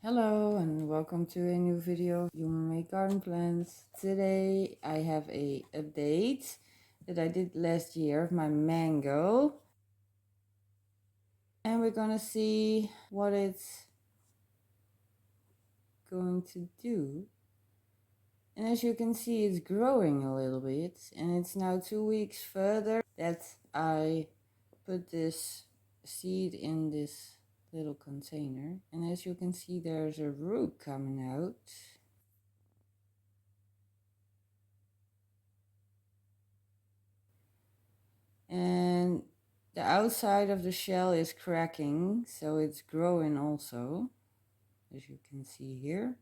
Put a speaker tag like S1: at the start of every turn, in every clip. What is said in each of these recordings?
S1: Hello and welcome to a new video of Human Made Garden Plants. Today I have a update that I did last year of my mango. And we're gonna see what it's going to do. And as you can see, it's growing a little bit, and it's now 2 weeks further that I put this seed in this little container. And as you can see, there's a root coming out. And the outside of the shell is cracking, so it's growing also, as you can see here.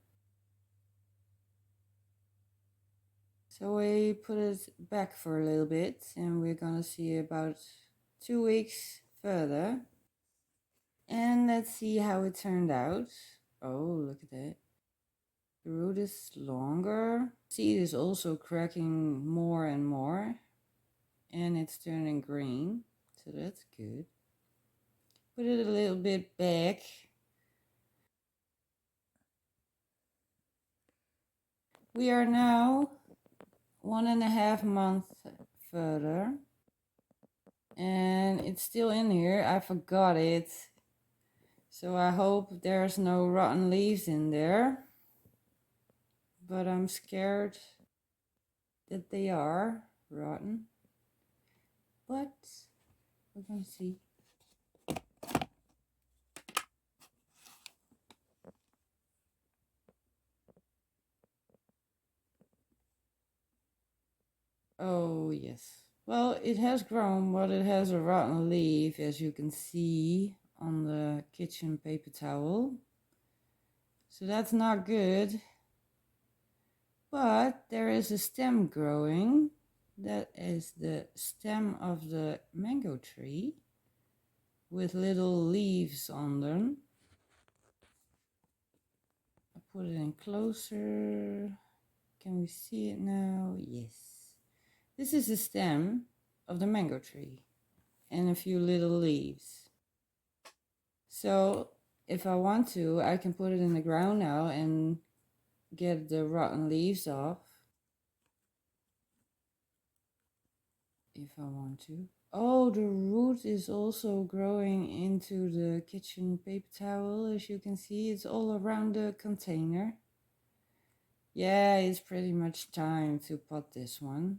S1: So we put it back for a little bit, and we're gonna see about 2 weeks further. And let's see how it turned out. Oh, look at that. The root is longer. Seed is also cracking more and more, and it's turning green, so that's good. Put it a little bit back. We are now 1.5 months further, and it's still in here. I forgot it, so I hope there's no rotten leaves in there, but I'm scared that they are rotten, but we're gonna see. Oh yes, well, it has grown, but it has a rotten leaf, as you can see on the kitchen paper towel, so that's not good. But there is a stem growing. That is the stem of the mango tree with little leaves on them. I put it in closer. Can we see it now? Yes. This is the stem of the mango tree and a few little leaves. So if I want to, I can put it in the ground now and get the rotten leaves off. If I want to. Oh, the root is also growing into the kitchen paper towel. As you can see, it's all around the container. Yeah, it's pretty much time to pot this one.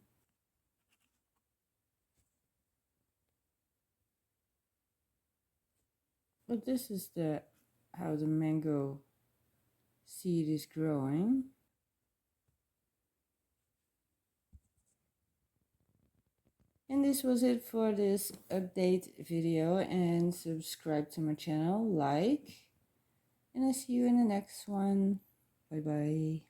S1: But this is how the mango seed is growing. And this was it for this update video, and subscribe to my channel, like, and I see you in the next one. Bye bye.